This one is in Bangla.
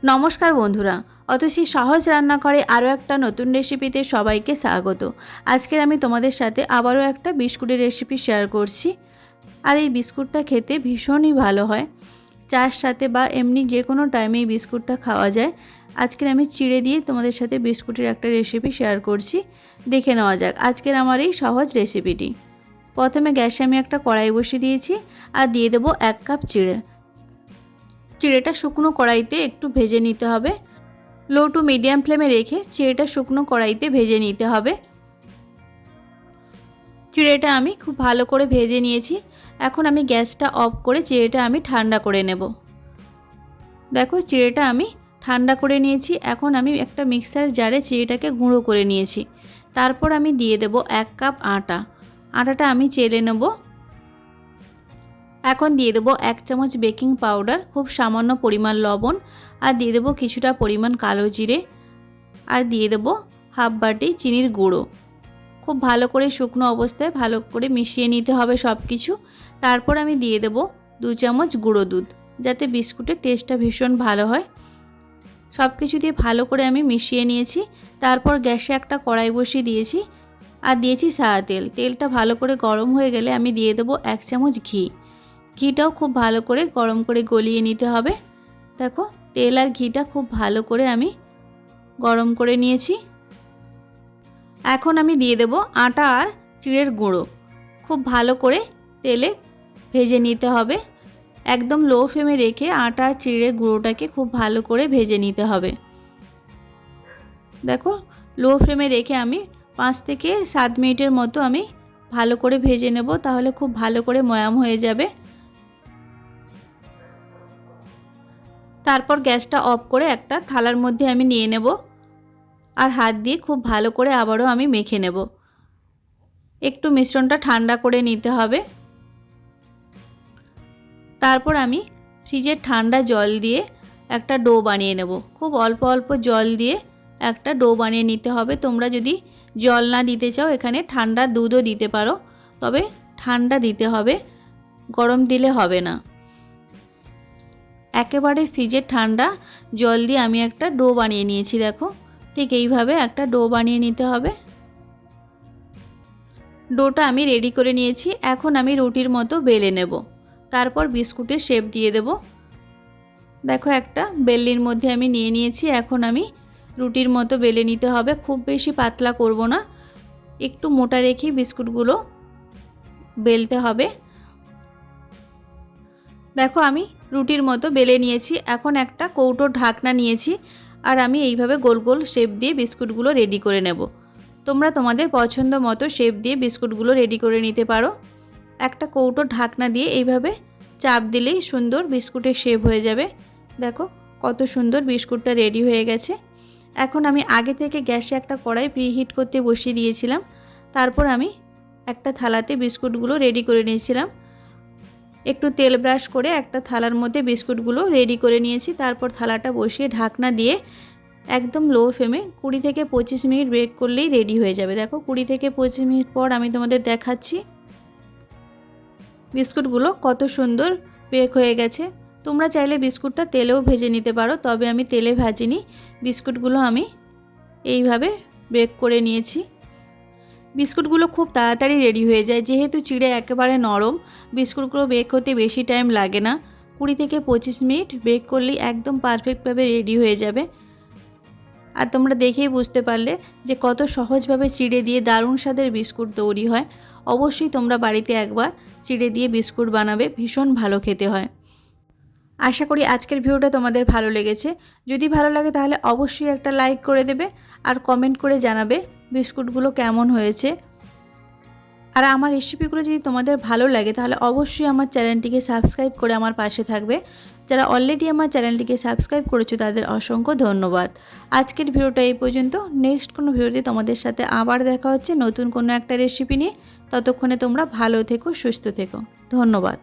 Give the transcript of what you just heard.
নমস্কার বন্ধুরা, অতসী সহজ রান্নাঘরে আরও একটা নতুন রেসিপিতে সবাইকে স্বাগত। আজকের আমি তোমাদের সাথে আবারও একটা বিস্কুটের রেসিপি শেয়ার করছি। আর এই বিস্কুটটা খেতে ভীষণই ভালো হয়, চার সাথে বা এমনি যে কোনো টাইমে এই বিস্কুটটা খাওয়া যায়। আজকের আমি চিড়ে দিয়ে তোমাদের সাথে বিস্কুটের একটা রেসিপি শেয়ার করছি, দেখে নেওয়া যাক আজকের আমার এই সহজ রেসিপিটি। প্রথমে গ্যাসে আমি একটা কড়াই বসিয়ে দিয়েছি আর দিয়ে দেবো 1 কাপ চিড়ে। চিড়েটা শুকনো কড়াইতে একটু ভেজে নিতে হবে। লো টু মিডিয়াম ফ্লেমে রেখে চিড়েটা শুকনো কড়াইতে ভেজে নিতে হবে। চিড়েটা আমি খুব ভালো করে ভেজে নিয়েছি। এখন আমি গ্যাসটা অফ করে চিড়েটা আমি ঠান্ডা করে নেব। দেখো চিড়েটা আমি ঠান্ডা করে নিয়েছি। এখন আমি একটা মিক্সার জারে চিড়েটাকে গুঁড়ো করে নিয়েছি। তারপর আমি দিয়ে দেব 1 কাপ আটা। আটাটা আমি চেলে নেব। এখন দিয়ে দেবো 1 চামচ বেকিং পাউডার, খুব সামান্য পরিমাণ লবণ, আর দিয়ে দেবো কিছুটা পরিমাণ কালো জিরে, আর দিয়ে দেবো হাফ বাটি চিনির গুঁড়ো। খুব ভালো করে শুকনো অবস্থায় ভালো করে মিশিয়ে নিতে হবে সব কিছু। তারপর আমি দিয়ে দেবো 2 চামচ গুঁড়ো দুধ, যাতে বিস্কুটের টেস্টটা ভীষণ ভালো হয়। সব কিছু দিয়ে ভালো করে আমি মিশিয়ে নিয়েছি। তারপর গ্যাসে একটা কড়াই বসিয়ে দিয়েছি আর দিয়েছি সাদা তেল। তেলটা ভালো করে গরম হয়ে গেলে আমি দিয়ে দেবো 1 চামচ ঘি। ঘিটাও খুব ভালো করে গরম করে গলিয়ে নিতে হবে। দেখো তেল আর ঘিটা খুব ভালো করে আমি গরম করে নিয়েছি। এখন আমি দিয়ে দেব আটা আর চিড়ের গুঁড়ো। খুব ভালো করে তেলে ভেজে নিতে হবে। একদম লো ফ্লেমে রেখে আটা আর চিড়ের গুঁড়োটাকে খুব ভালো করে ভেজে নিতে হবে। দেখো লো ফ্লেমে রেখে আমি 5 থেকে 7 মিনিটের মতো আমি ভালো করে ভেজে নেব, তাহলে খুব ভালো করে ময়াম হয়ে যাবে। তারপর গ্যাসটা অফ করে একটা থালার মধ্যে আমি নিয়ে নেব আর হাত দিয়ে খুব ভালো করে আবারও আমি মেখে নেব। একটু মিশ্রণটা ঠান্ডা করে নিতে হবে। তারপর আমি ফ্রিজের ঠান্ডা জল দিয়ে একটা ডো বানিয়ে নেব। খুব অল্প অল্প জল দিয়ে একটা ডো বানিয়ে নিতে হবে। তোমরা যদি জল না দিতে চাও এখানে ঠান্ডা দুধও দিতে পারো, তবে ঠান্ডা দিতে হবে, গরম দিলে হবে না। একেবারে ফ্রিজের ঠান্ডা জল দিয়ে আমি একটা ডো বানিয়ে নিয়েছি। দেখো ঠিক এইভাবে একটা ডো বানিয়ে নিতে হবে। ডোটা আমি রেডি করে নিয়েছি। এখন আমি রুটির মতো বেলে নেব। তারপর বিস্কুটের শেপ দিয়ে দেব। দেখো একটা বেলনির মধ্যে আমি নিয়ে নিয়েছি। এখন আমি রুটির মতো বেলে নিতে হবে। খুব বেশি পাতলা করব না, একটু মোটা রেখে বিস্কুটগুলো বেলতে হবে। দেখো আমি রুটির মতো বেলে নিয়েছি। এখন একটা কৌটোর ঢাকনা নিয়েছি আর আমি এইভাবে গোল গোল শেপ দিয়ে বিস্কুটগুলো রেডি করে নেব। তোমরা তোমাদের পছন্দ মতো শেপ দিয়ে বিস্কুটগুলো রেডি করে নিতে পারো। একটা কৌটোর ঢাকনা দিয়ে এইভাবে চাপ দিলেই সুন্দর বিস্কুটের শেপ হয়ে যাবে। দেখো কত সুন্দর বিস্কুটটা রেডি হয়ে গেছে। এখন আমি আগে থেকে গ্যাসে একটা কড়াই প্রিহিট করতে বসিয়ে দিয়েছিলাম। তারপর আমি একটা থালাতে বিস্কুটগুলো রেডি করে নিয়েছিলাম। একটু তেল ব্রাশ করে একটা থালার মধ্যে বিস্কুটগুলো রেডি করে নিয়েছি। তারপর থালাটা বসিয়ে ঢাকনা দিয়ে একদম লো ফ্লেমে 20 থেকে 25 মিনিট বেক করলেই রেডি হয়ে যাবে। দেখো 20 থেকে 25 মিনিট পর আমি তোমাদের দেখাচ্ছি বিস্কুটগুলো কত সুন্দর বেক হয়ে গেছে। তোমরা চাইলে বিস্কুটটা তেলেও ভেজে নিতে পারো, তবে আমি তেলে ভাজিনি। বিস্কুটগুলো আমি এইভাবে বেক করে নিয়েছি। বিস্কুটগুলো খুব তাড়াতাড়ি রেডি হয়ে যায়, যেহেতু চিড়ে একেবারে নরম। বিস্কুটগুলো বেক হতে বেশি টাইম লাগে না। 20 থেকে 25 মিনিট বেক করলেই একদম পারফেক্টভাবে রেডি হয়ে যাবে। আর তোমরা দেখেই বুঝতে পারলে যে কত সহজভাবে চিড়ে দিয়ে দারুণ স্বাদের বিস্কুট তৈরি হয়। অবশ্যই তোমরা বাড়িতে একবার চিড়ে দিয়ে বিস্কুট বানাবে, ভীষণ ভালো খেতে হয়। আশা করি আজকের ভিডিওটা তোমাদের ভালো লেগেছে। যদি ভালো লাগে তাহলে অবশ্যই একটা লাইক করে দেবে আর কমেন্ট করে জানাবে বিস্কুটগুলো কেমন হয়েছে। আর আমার রেসিপিগুলো যদি তোমাদের ভালো লাগে তাহলে অবশ্যই আমার চ্যানেলটিকে সাবস্ক্রাইব করে আমার পাশে থাকবে। যারা অলরেডি আমার চ্যানেলটিকে সাবস্ক্রাইব করেছো তাদের অসংখ্য ধন্যবাদ। আজকের ভিডিওটা এই পর্যন্ত। নেক্সট কোনো ভিডিওতে তোমাদের সাথে আবার দেখা হচ্ছে নতুন কোনো একটা রেসিপি নিয়ে। ততক্ষণে তোমরা ভালো থেকো, সুস্থ থেকো। ধন্যবাদ।